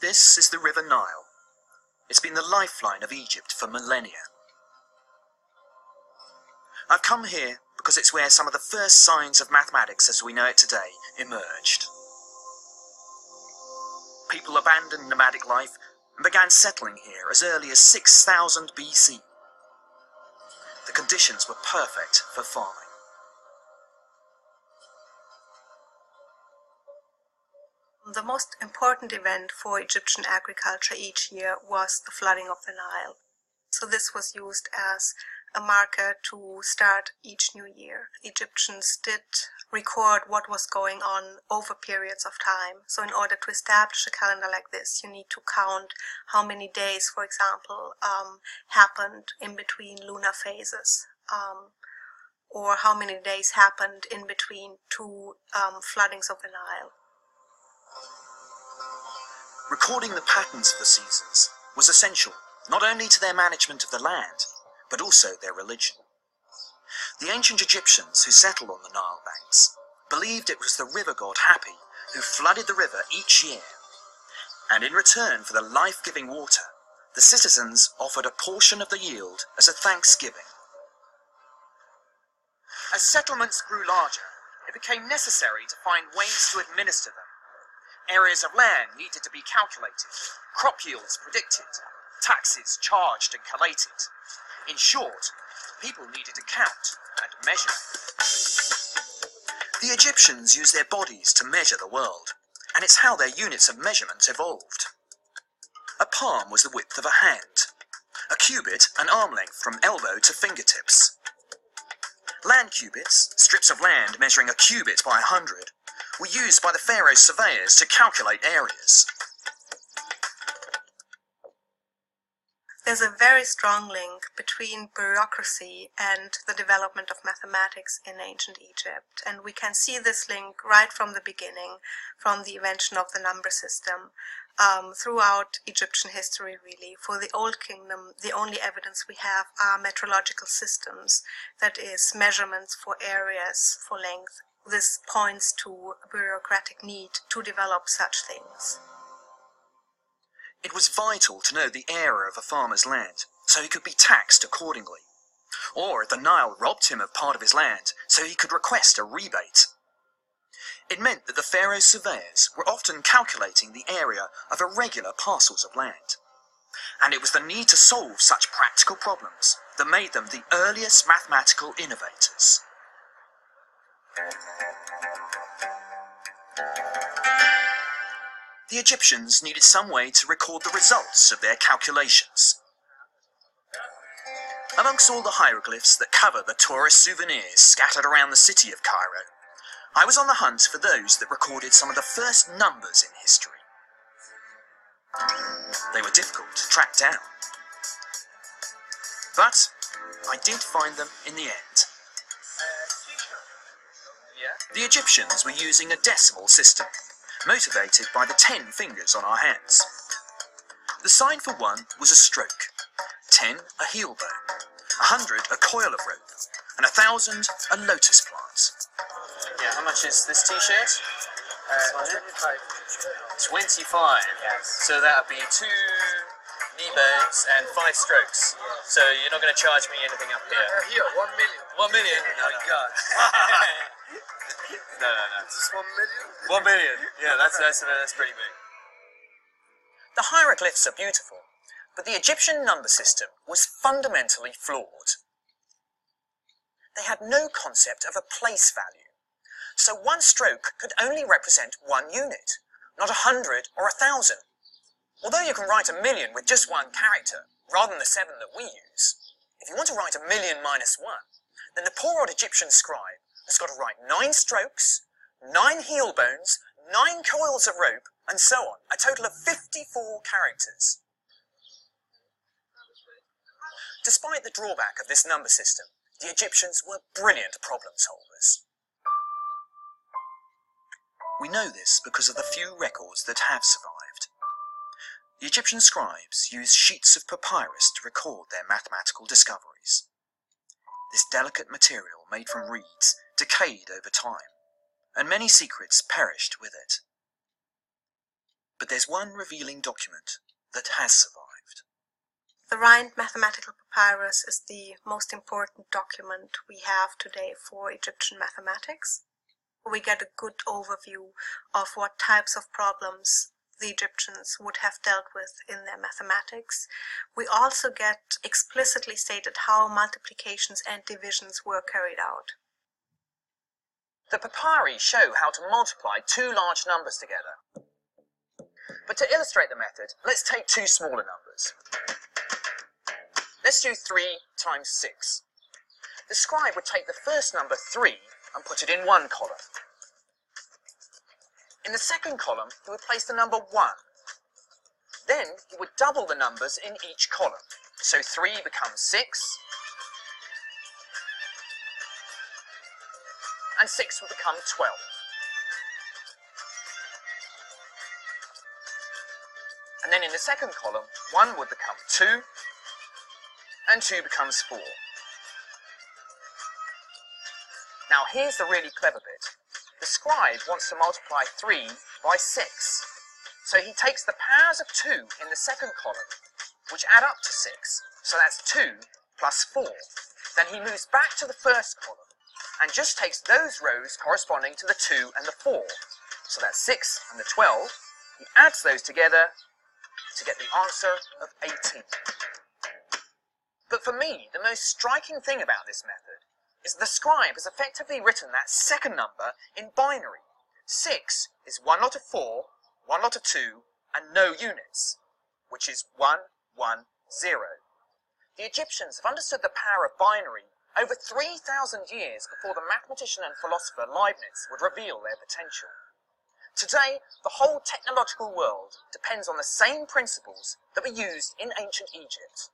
This is the River Nile. It's been the lifeline of Egypt for millennia. I've come here because it's where some of the first signs of mathematics as we know it today emerged. People abandoned nomadic life and began settling here as early as 6000 BC. The conditions were perfect for farming. The most important event for Egyptian agriculture each year was the flooding of the Nile. So this was used as a marker to start each new year. Egyptians did record what was going on over periods of time. So in order to establish a calendar like this, you need to count how many days, for example, happened in between lunar phases, or how many days happened in between two floodings of the Nile. Recording the patterns of the seasons was essential not only to their management of the land, but also their religion. The ancient Egyptians who settled on the Nile banks believed it was the river god Hapi who flooded the river each year, and in return for the life-giving water, the citizens offered a portion of the yield as a thanksgiving. As settlements grew larger, it became necessary to find ways to administer them. Areas of land needed to be calculated, crop yields predicted, taxes charged and collated. In short, people needed to count and measure. The Egyptians used their bodies to measure the world, and it's how their units of measurement evolved. A palm was the width of a hand, a cubit an arm length from elbow to fingertips. Land cubits, strips of land measuring a cubit by 100, were used by the pharaoh's surveyors to calculate areas. There's a very strong link between bureaucracy and the development of mathematics in ancient Egypt. And we can see this link right from the beginning, from the invention of the number system, throughout Egyptian history really. For the Old Kingdom, the only evidence we have are metrological systems, that is, measurements for areas, for length. This points to a bureaucratic need to develop such things. It was vital to know the area of a farmer's land, so he could be taxed accordingly. Or if the Nile robbed him of part of his land, so he could request a rebate. It meant that the pharaoh's surveyors were often calculating the area of irregular parcels of land. And it was the need to solve such practical problems that made them the earliest mathematical innovators. The Egyptians needed some way to record the results of their calculations. Amongst all the hieroglyphs that cover the tourist souvenirs scattered around the city of Cairo, I was on the hunt for those that recorded some of the first numbers in history. They were difficult to track down, but I did find them in the end. The Egyptians were using a decimal system, motivated by the 10 fingers on our hands. The sign for 1 was a stroke, 10 a heel bone, 100 a coil of rope, and 1,000 a lotus plant. Yeah, how much is this t-shirt? 25. So that would be 2 knee bones and 5 strokes. So you're not going to charge me anything up here? Here, 1 million. 1 million? Oh my God. No. Is this 1 million? 1 million. Yeah, that's pretty big. The hieroglyphs are beautiful, but the Egyptian number system was fundamentally flawed. They had no concept of a place value, so 1 stroke could only represent 1 unit, not 100 or 1,000. Although you can write 1,000,000 with just 1 character, rather than the 7 that we use, if you want to write 1,000,000 minus 1, then the poor old Egyptian scribe has got to write 9 strokes, 9 heel bones, 9 coils of rope, and so on, a total of 54 characters. Despite the drawback of this number system, the Egyptians were brilliant problem solvers. We know this because of the few records that have survived. The Egyptian scribes used sheets of papyrus to record their mathematical discoveries. This delicate material made from reeds decayed over time, and many secrets perished with it. But there's one revealing document that has survived. The Rhind mathematical papyrus is the most important document we have today for Egyptian mathematics. We get a good overview of what types of problems the Egyptians would have dealt with in their mathematics. We also get explicitly stated how multiplications and divisions were carried out. The papyri show how to multiply two large numbers together. But to illustrate the method, let's take two smaller numbers. Let's do 3 times 6. The scribe would take the first number 3 and put it in one column. In the second column, he would place the number 1. Then he would double the numbers in each column. So 3 becomes 6, and 6 will become 12. And then in the second column, 1 would become 2, and 2 becomes 4. Now here's the really clever bit. The scribe wants to multiply 3 by 6. So he takes the powers of 2 in the second column, which add up to 6. So that's 2 plus 4. Then he moves back to the first column and just takes those rows corresponding to the 2 and the 4. So that's 6 and the 12. He adds those together to get the answer of 18. But for me, the most striking thing about this method is the scribe has effectively written that second number in binary. 6 is 1 lot of 4, 1 lot of 2, and no units, which is 1, 1, 0. The Egyptians have understood the power of binary over 3,000 years before the mathematician and philosopher Leibniz would reveal their potential. Today, the whole technological world depends on the same principles that were used in ancient Egypt.